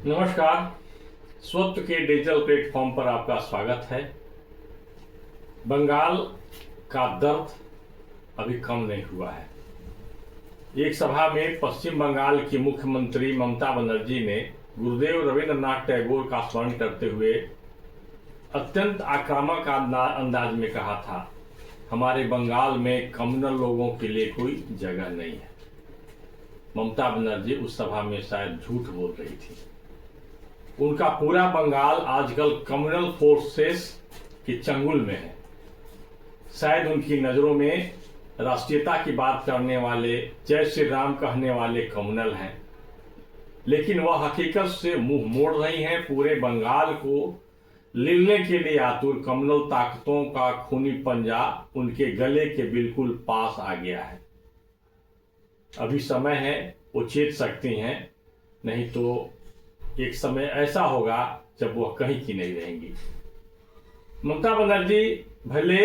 नमस्कार। स्वत्व के डिजिटल प्लेटफॉर्म पर आपका स्वागत है। बंगाल का दर्द अभी कम नहीं हुआ है। एक सभा में पश्चिम बंगाल की मुख्यमंत्री ममता बनर्जी ने गुरुदेव रविंद्रनाथ टैगोर का स्मरण करते हुए अत्यंत आक्रामक अंदाज में कहा था, हमारे बंगाल में कम्युनल लोगों के लिए कोई जगह नहीं है। ममता बनर्जी उस सभा में शायद झूठ बोल रही थी। उनका पूरा बंगाल आजकल कम्युनल फोर्सेस के चंगुल में है। शायद उनकी नजरों में राष्ट्रीयता की बात करने वाले, जय श्री राम कहने वाले कम्युनल हैं, लेकिन वह हकीकत से मुंह मोड़ रही हैं। पूरे बंगाल को लेने के लिए आतुर कम्युनल ताकतों का खूनी पंजा उनके गले के बिल्कुल पास आ गया है। अभी समय है, वो चेत सकती हैं, नहीं तो एक समय ऐसा होगा जब वह कहीं की नहीं रहेंगी। ममता बनर्जी भले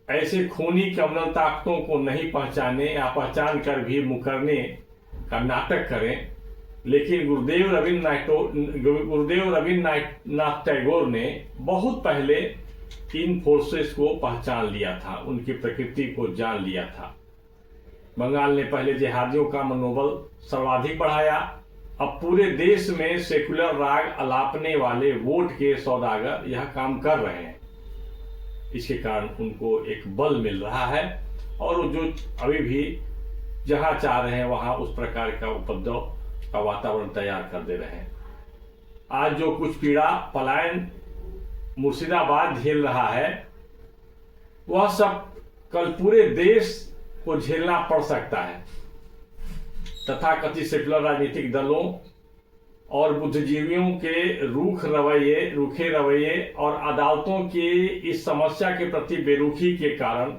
ऐसे खूनी कम्युनल ताकतों को नहीं पहचाने या पहचान कर भी मुकरने का नाटक करें, लेकिन गुरुदेव रविंद्रनाथ टैगोर ने बहुत पहले इन फोर्सेस को पहचान लिया था, उनकी प्रकृति को जान लिया था। बंगाल ने पहले जिहादियों का मनोबल सर्वाधिक बढ़ाया। अब पूरे देश में सेकुलर राग अलापने वाले वोट के सौदागर यह काम कर रहे हैं। इसके कारण उनको एक बल मिल रहा है और जो अभी भी जहां चाह रहे हैं वहां उस प्रकार का उपद्रव का वातावरण तैयार कर दे रहे हैं। आज जो कुछ पीड़ा पलायन मुर्शिदाबाद झेल रहा है, वह सब कल पूरे देश को झेलना पड़ सकता है। तथाकथित सेकुलर राजनीतिक दलों और बुद्धिजीवियों के रूखे रवैये और अदालतों की इस समस्या के प्रति बेरुखी के कारण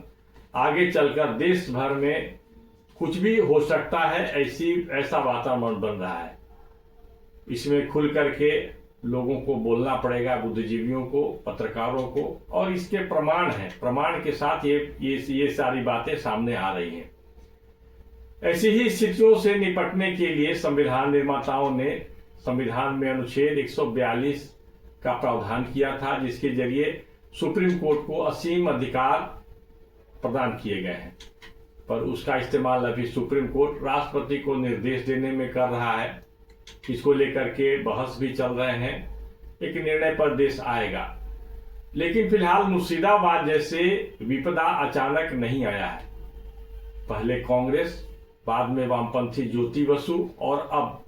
आगे चलकर देश भर में कुछ भी हो सकता है, ऐसा वातावरण बन रहा है। इसमें खुल करके लोगों को बोलना पड़ेगा, बुद्धिजीवियों को, पत्रकारों को, और इसके प्रमाण हैं। प्रमाण के साथ ये सारी बातें सामने आ रही हैं। ऐसी ही स्थितियों से निपटने के लिए संविधान निर्माताओं ने संविधान में अनुच्छेद 142 का प्रावधान किया था, जिसके जरिए सुप्रीम कोर्ट को असीम अधिकार प्रदान किए गए हैं। पर उसका इस्तेमाल अभी सुप्रीम कोर्ट राष्ट्रपति को निर्देश देने में कर रहा है। इसको लेकर के बहस भी चल रहे हैं। एक निर्णय पर देश आएगा, लेकिन फिलहाल मुर्शिदाबाद जैसे विपदा अचानक नहीं आया है। पहले कांग्रेस, बाद में वामपंथी ज्योति बसु और अब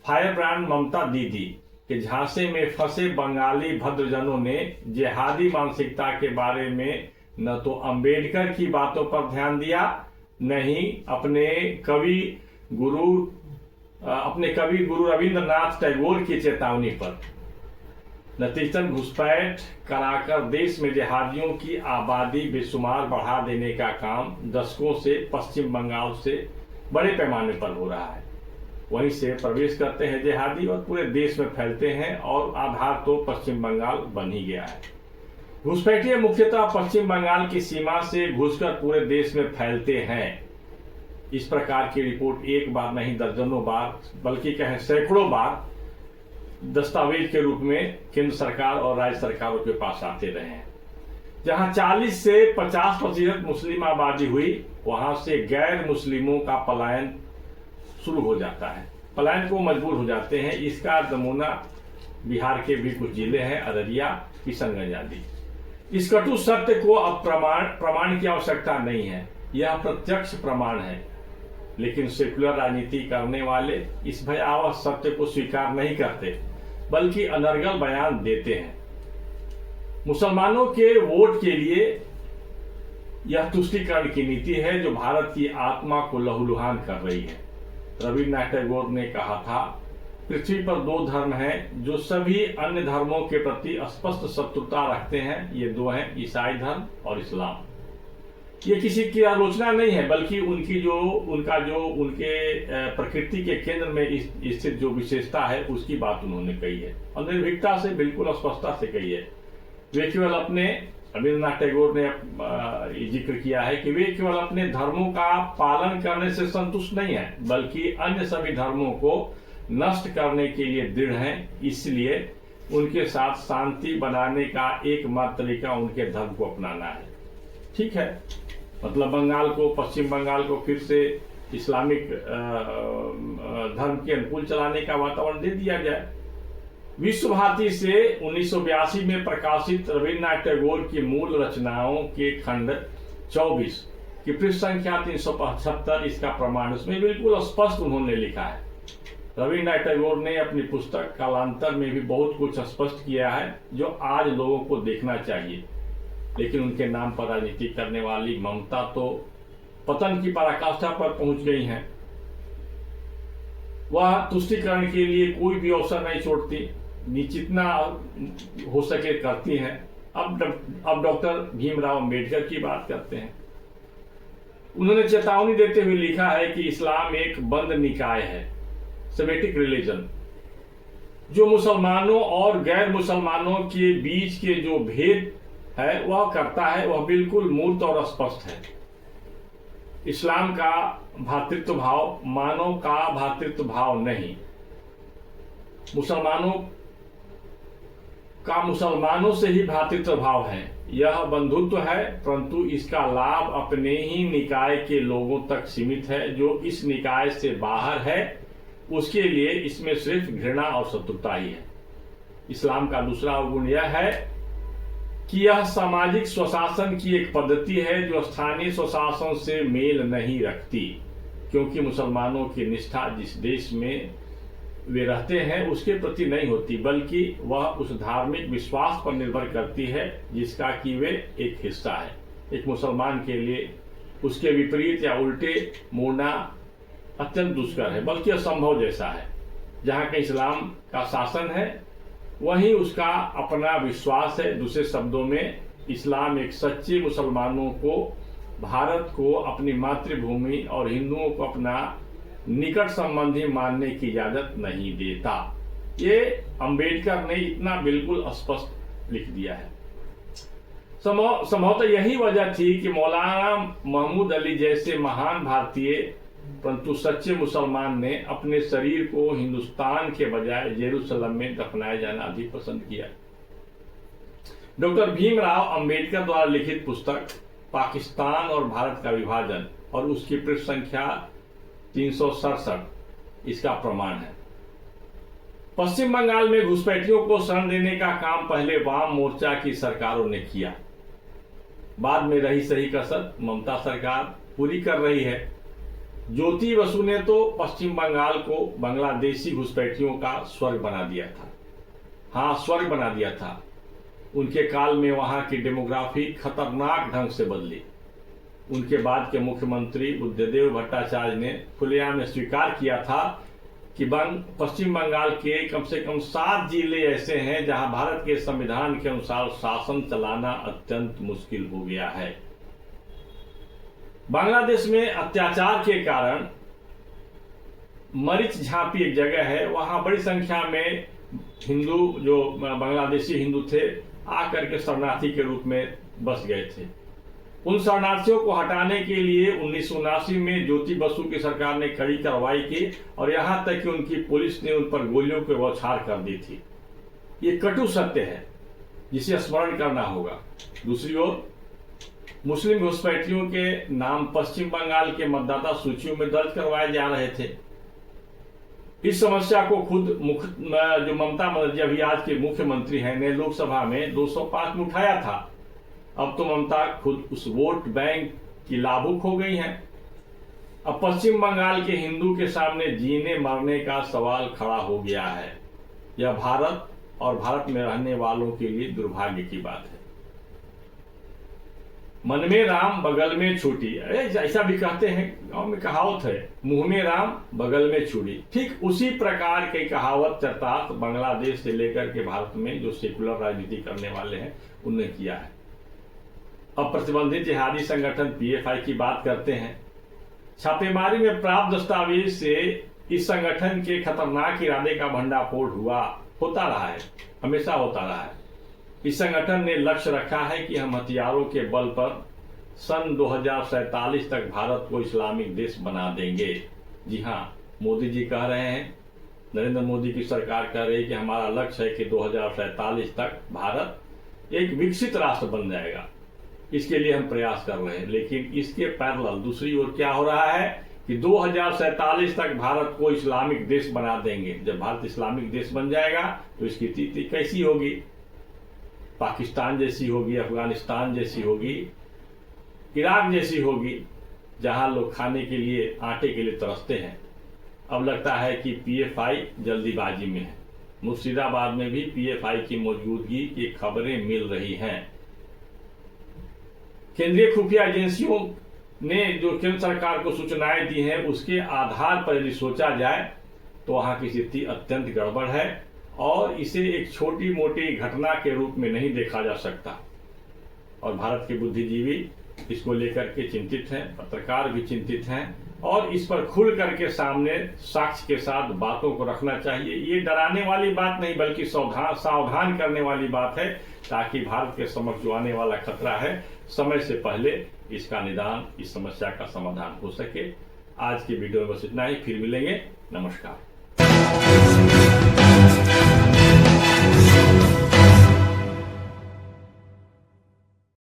फायर ब्रांड ममता दीदी के झांसे में फंसे बंगाली भद्रजनों ने जिहादी मानसिकता के बारे में न तो अंबेडकर की बातों पर ध्यान दिया, न ही अपने कवि गुरु रविंद्रनाथ टैगोर की चेतावनी पर। नतीजतन घुसपैठ कराकर देश में जिहादियों की आबादी बेशुमार बढ़ा देने का काम दशकों से पश्चिम बंगाल से बड़े पैमाने पर हो रहा है। वहीं से प्रवेश करते हैं जिहादी और पूरे देश में फैलते हैं, और आधार तो पश्चिम बंगाल बन ही गया है। घुसपैठिए मुख्यतः पश्चिम बंगाल की सीमा से घुसकर पूरे देश में फैलते हैं। इस प्रकार की रिपोर्ट एक बार नहीं, दर्जनों बार, बल्कि कहें सैकड़ों बार दस्तावेज के रूप में केंद्र सरकार और राज्य सरकारों के पास आते रहे हैं। जहां 40 से 50% मुस्लिम आबादी हुई, वहां से गैर मुस्लिमों का पलायन शुरू हो जाता है, पलायन को मजबूर हो जाते हैं। इसका नमूना बिहार के भी कुछ जिले हैं, अररिया, किशनगंज आदि। इस कटु सत्य को अब प्रमाण की आवश्यकता नहीं है, यह प्रत्यक्ष प्रमाण है। लेकिन सेकुलर राजनीति करने वाले इस भयावह सत्य को स्वीकार नहीं करते, बल्कि अनर्गल बयान देते हैं। मुसलमानों के वोट के लिए यह तुष्टीकरण की नीति है जो भारत की आत्मा को लहूलुहान कर रही है। रविन्द्रनाथ टैगोर ने कहा था, पृथ्वी पर दो धर्म हैं जो सभी अन्य धर्मों के प्रति स्पष्ट शत्रुता रखते हैं। ये दो हैं, ईसाई धर्म और इस्लाम। ये किसी की आलोचना नहीं है, बल्कि उनके प्रकृति के केंद्र में स्थित जो विशेषता है उसकी बात उन्होंने कही है, और निर्भीकता से, बिल्कुल स्पष्टता से कही है। वे केवल अपने, रविन्द्रनाथ टैगोर ने जिक्र किया है कि वे केवल अपने धर्मों का पालन करने से संतुष्ट नहीं है, बल्कि अन्य सभी धर्मों को नष्ट करने के लिए दृढ़ हैं, इसलिए उनके साथ शांति बनाने का एकमात्र तरीका उनके धर्म को अपनाना है। ठीक है, मतलब पश्चिम बंगाल को फिर से इस्लामिक धर्म के अनुकूल चलाने का वातावरण दे दिया जाए। विश्व भारती से 1982 में प्रकाशित रविन्द्रनाथ टैगोर की मूल रचनाओं के खंड 24 की पृष्ठ संख्या 375 इसका प्रमाण, उसमें बिल्कुल स्पष्ट उन्होंने लिखा है। रविन्द्रनाथ टैगोर ने अपनी पुस्तक कालांतर में भी बहुत कुछ स्पष्ट किया है जो आज लोगों को देखना चाहिए, लेकिन उनके नाम पर राजनीति करने वाली ममता तो पतन की पराकाष्ठा पर पहुंच गई हैं। वह तुष्टीकरण के लिए कोई भी अवसर नहीं छोड़ती, जितना हो सके करती हैं। अब डॉक्टर भीमराव अंबेडकर की बात करते हैं। उन्होंने चेतावनी देते हुए लिखा है कि इस्लाम एक बंद निकाय है, सेमेटिक रिलीजन, जो मुसलमानों और गैर मुसलमानों के बीच के जो भेद है वह करता है, वह बिल्कुल मूर्त और स्पष्ट है। इस्लाम का भ्रातृत्व भाव मानव का भ्रातृत्व भाव नहीं, मुसलमानों का मुसलमानों से ही भ्रातृत्व भाव है। यह बंधुत्व है, परंतु इसका लाभ अपने ही निकाय के लोगों तक सीमित है। जो इस निकाय से बाहर है उसके लिए इसमें सिर्फ घृणा और शत्रुता ही है। इस्लाम का दूसरा गुण यह है कि यह सामाजिक स्वशासन की एक पद्धति है जो स्थानीय स्वशासन से मेल नहीं रखती, क्योंकि मुसलमानों की निष्ठा जिस देश में वे रहते हैं उसके प्रति नहीं होती, बल्कि वह उस धार्मिक विश्वास पर निर्भर करती है जिसका कि वे एक हिस्सा है। एक मुसलमान के लिए उसके विपरीत या उल्टे मोड़ना अत्यंत दुष्कर है, बल्कि असंभव जैसा है। जहाँ का इस्लाम का शासन है वहीं उसका अपना विश्वास है। दूसरे शब्दों में, इस्लाम एक सच्चे मुसलमानों को भारत को अपनी मातृभूमि और हिंदुओं को अपना निकट संबंधी मानने की इजाजत नहीं देता। ये अंबेडकर ने इतना बिल्कुल स्पष्ट लिख दिया है। संभवतः यही वजह थी कि मौलाना महमूद अली जैसे महान भारतीय परंतु सच्चे मुसलमान ने अपने शरीर को हिंदुस्तान के बजाय जेरूसलम में दफनाया जाना अधिक पसंद किया। डॉक्टर भीमराव अंबेडकर द्वारा लिखित पुस्तक पाकिस्तान और भारत का विभाजन और उसकी पृष्ठ संख्या 367 इसका प्रमाण है। पश्चिम बंगाल में घुसपैठियों को शरण देने का काम पहले वाम मोर्चा की सरकारों ने किया, बाद में रही सही कसर ममता सरकार पूरी कर रही है। ज्योति बसु ने तो पश्चिम बंगाल को बांग्लादेशी घुसपैठियों का स्वर्ग बना दिया था। हाँ, स्वर्ग बना दिया था। उनके काल में वहां की डेमोग्राफी खतरनाक ढंग से बदली। उनके बाद के मुख्यमंत्री बुद्धदेव भट्टाचार्य ने खुलेआम स्वीकार किया था कि पश्चिम बंगाल के कम से कम 7 जिले ऐसे हैं जहां भारत के संविधान के अनुसार शासन चलाना अत्यंत मुश्किल हो गया है। बांग्लादेश में अत्याचार के कारण मरीच झांपी एक जगह है, वहां बड़ी संख्या में हिंदू जो बांग्लादेशी हिंदू थे आकर के शरणार्थी के रूप में बस गए थे। उन शरणार्थियों को हटाने के लिए 1979 में ज्योति बसु की सरकार ने कड़ी कार्रवाई की और यहां तक कि उनकी पुलिस ने उन पर गोलियों की बौछार कर दी थी। ये कटु सत्य है जिसे स्मरण करना होगा। दूसरी ओर मुस्लिम घुसपैठियों के नाम पश्चिम बंगाल के मतदाता सूचियों में दर्ज करवाए जा रहे थे। इस समस्या को खुद जो ममता बनर्जी अभी आज के मुख्यमंत्री हैं ने लोकसभा में 205 में उठाया था। अब तो ममता खुद उस वोट बैंक की लाभुक हो गई हैं। अब पश्चिम बंगाल के हिंदू के सामने जीने मरने का सवाल खड़ा हो गया है। यह भारत और भारत में रहने वालों के लिए दुर्भाग्य की बात है। मन में राम बगल में छूटी, ऐसा भी कहते हैं, गांव में कहावत है, मुंह में राम बगल में छुरी। ठीक उसी प्रकार की कहावत चरितार्थ बांग्लादेश से लेकर के भारत में जो सेकुलर राजनीति करने वाले हैं उन्होंने किया है। अब प्रतिबंधित जिहादी संगठन पीएफआई की बात करते हैं। छापेमारी में प्राप्त दस्तावेज से इस संगठन के खतरनाक इरादे का भंडाफोड़ होता रहा है, हमेशा होता रहा है। इस संगठन ने लक्ष्य रखा है कि हम हथियारों के बल पर सन 2047 तक भारत को इस्लामिक देश बना देंगे। जी हाँ, मोदी जी कह रहे हैं नरेंद्र मोदी की सरकार कह रही है कि हमारा लक्ष्य है कि 2047 तक भारत एक विकसित राष्ट्र बन जाएगा। इसके लिए हम प्रयास कर रहे हैं, लेकिन इसके पैरेलल दूसरी ओर क्या हो रहा है कि 2047 तक भारत को इस्लामिक देश बना देंगे। जब भारत इस्लामिक देश बन जाएगा तो इसकी स्थिति कैसी होगी? पाकिस्तान जैसी होगी, अफगानिस्तान जैसी होगी, इराक जैसी होगी, जहां लोग खाने के लिए, आटे के लिए तरसते हैं। अब लगता है कि पीएफआई जल्दीबाजी में है। मुर्शिदाबाद में भी पीएफआई की मौजूदगी की खबरें मिल रही हैं। केंद्रीय खुफिया एजेंसियों ने जो केंद्र सरकार को सूचनाएं दी हैं, उसके आधार पर यदि सोचा जाए तो वहां की स्थिति अत्यंत गड़बड़ है और इसे एक छोटी मोटी घटना के रूप में नहीं देखा जा सकता। और भारत के बुद्धिजीवी इसको लेकर के चिंतित हैं, पत्रकार भी चिंतित हैं और इस पर खुल करके सामने साक्ष्य के साथ बातों को रखना चाहिए। ये डराने वाली बात नहीं बल्कि सावधान करने वाली बात है, ताकि भारत के समक्ष जो आने वाला खतरा है समय से पहले इसका निदान, इस समस्या का समाधान हो सके। आज की वीडियो में बस इतना ही, फिर मिलेंगे। नमस्कार।